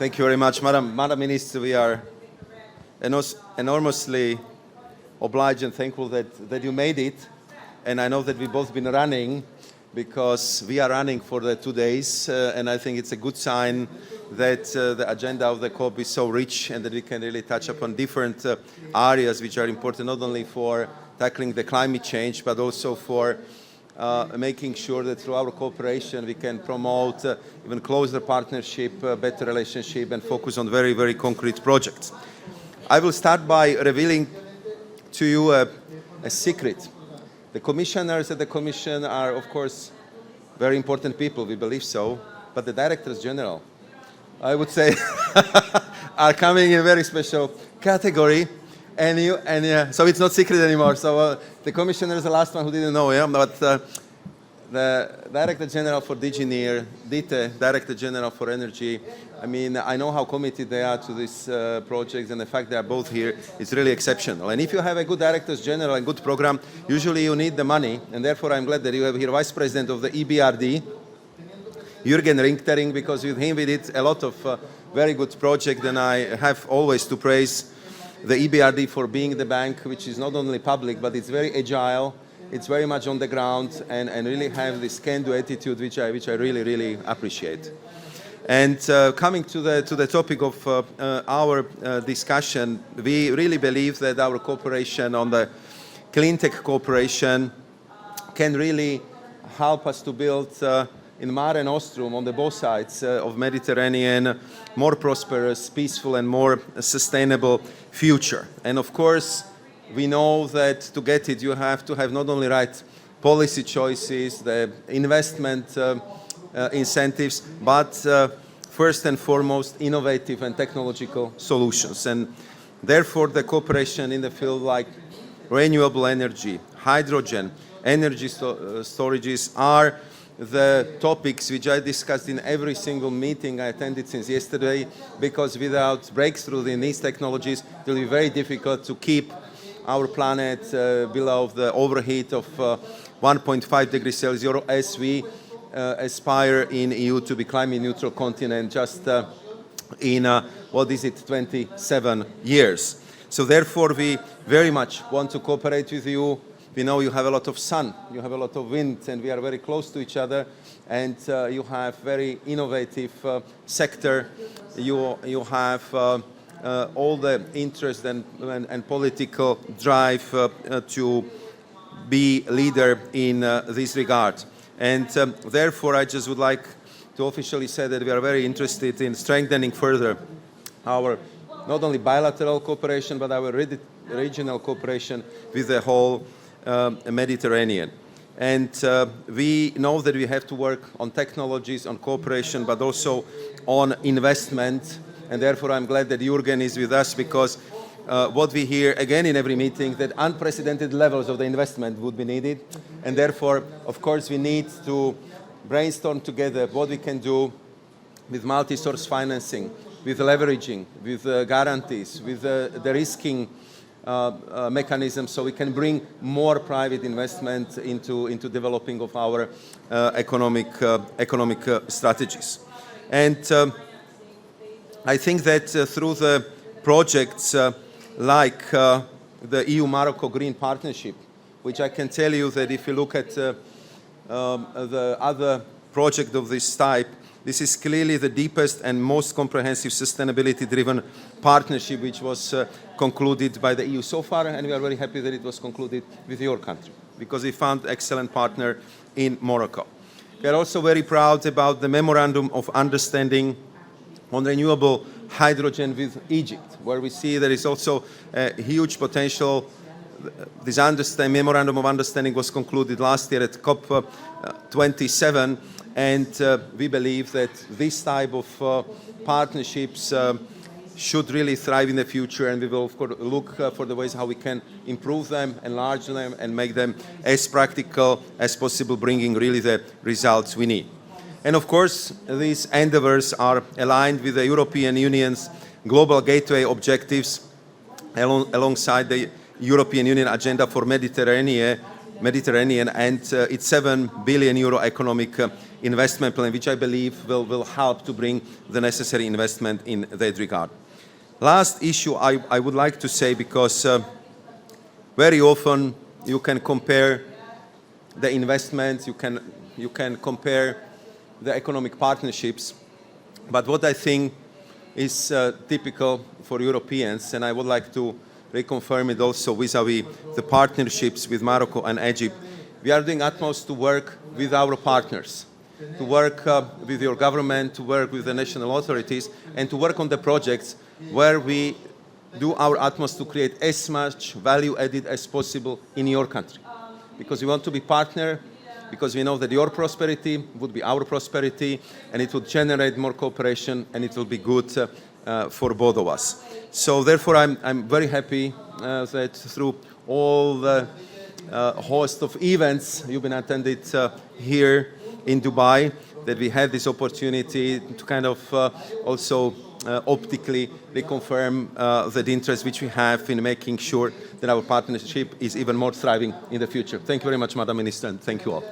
Thank you very much, Madam Minister. We are enormously obliged and thankful that you made it. And I know that we've both been running because we are running for the 2 days. And I think it's a good sign that the agenda of the COP is so rich and that we can really touch upon different areas which are important not only for tackling the climate change, but also for making sure that through our cooperation we can promote even closer partnership, better relationship, and focus on very, very concrete projects. I will start by revealing to you a secret. The commissioners at the Commission are, of course, very important people, we believe so, but the directors general, I would say, are coming in a very special category. So it's not secret anymore. So the commissioner is the last one who didn't know, yeah? But the Director General for DG NEAR, Dite, Director General for Energy, I mean, I know how committed they are to these projects, and the fact they are both here is really exceptional. And if you have a good Directors General and good program, usually you need the money, and therefore I'm glad that you have here Vice President of the EBRD, Jürgen Rinktering, because with him we did a lot of very good projects, and I have always to praise the EBRD for being the bank which is not only public, but it's very agile, it's very much on the ground, and really have this can-do attitude which I really, really appreciate. And coming to the topic of our discussion, we really believe that our cooperation on the clean tech cooperation can really help us to build in Mare Nostrum, on the both sides of Mediterranean, more prosperous, peaceful, and more sustainable future. And of course, we know that to get it, you have to have not only right policy choices, the investment incentives, but first and foremost, innovative and technological solutions. And therefore, the cooperation in the field like renewable energy, hydrogen, energy storages are the topics which I discussed in every single meeting I attended since yesterday, because without breakthrough in these technologies, it will be very difficult to keep our planet below the overheat of 1.5 degrees Celsius as we aspire in EU to be climate neutral continent just in, 27 years. So therefore, we very much want to cooperate with you. We know you have a lot of sun, you have a lot of wind, and we are very close to each other, and you have very innovative sector. You have all the interest and political drive to be leader in this regard. And therefore, I just would like to officially say that we are very interested in strengthening further our not only bilateral cooperation, but our regional cooperation with the whole Mediterranean. And we know that we have to work on technologies, on cooperation, but also on investment. And therefore, I'm glad that Jürgen is with us, because what we hear again in every meeting, that unprecedented levels of the investment would be needed. And therefore, of course, we need to brainstorm together what we can do with multi-source financing, with leveraging, with guarantees, with the risking mechanism, so we can bring more private investment into developing of our economic strategies. And I think that through the projects like the EU-Morocco Green Partnership, which I can tell you that if you look at the other project of this type, this is clearly the deepest and most comprehensive sustainability-driven partnership which was concluded by the EU so far, and we are very happy that it was concluded with your country, because we found an excellent partner in Morocco. We are also very proud about the Memorandum of Understanding on renewable hydrogen with Egypt, where we see there is also a huge potential. This Memorandum of Understanding was concluded last year at COP27, and we believe that this type of partnerships should really thrive in the future, and we will of course look for the ways how we can improve them, enlarge them, and make them as practical as possible, bringing really the results we need. And of course, these endeavors are aligned with the European Union's Global Gateway objectives alongside the European Union Agenda for Mediterranean and its €7 billion economic investment plan, which I believe will help to bring the necessary investment in that regard. Last issue I would like to say, because very often you can compare the investments, you can compare the economic partnerships, but what I think is typical for Europeans, and I would like to reconfirm it also vis-à-vis the partnerships with Morocco and Egypt, we are doing utmost to work with our partners, to work with your government, to work with the national authorities, and to work on the projects where we do our utmost to create as much value added as possible in your country. Because we want to be partner, because we know that your prosperity would be our prosperity, and it would generate more cooperation, and it will be good for both of us. So therefore, I'm very happy that through all the host of events you've been attended here in Dubai, that we had this opportunity to kind of also optically reconfirm the interest which we have in making sure that our partnership is even more thriving in the future. Thank you very much, Madam Minister, and thank you all.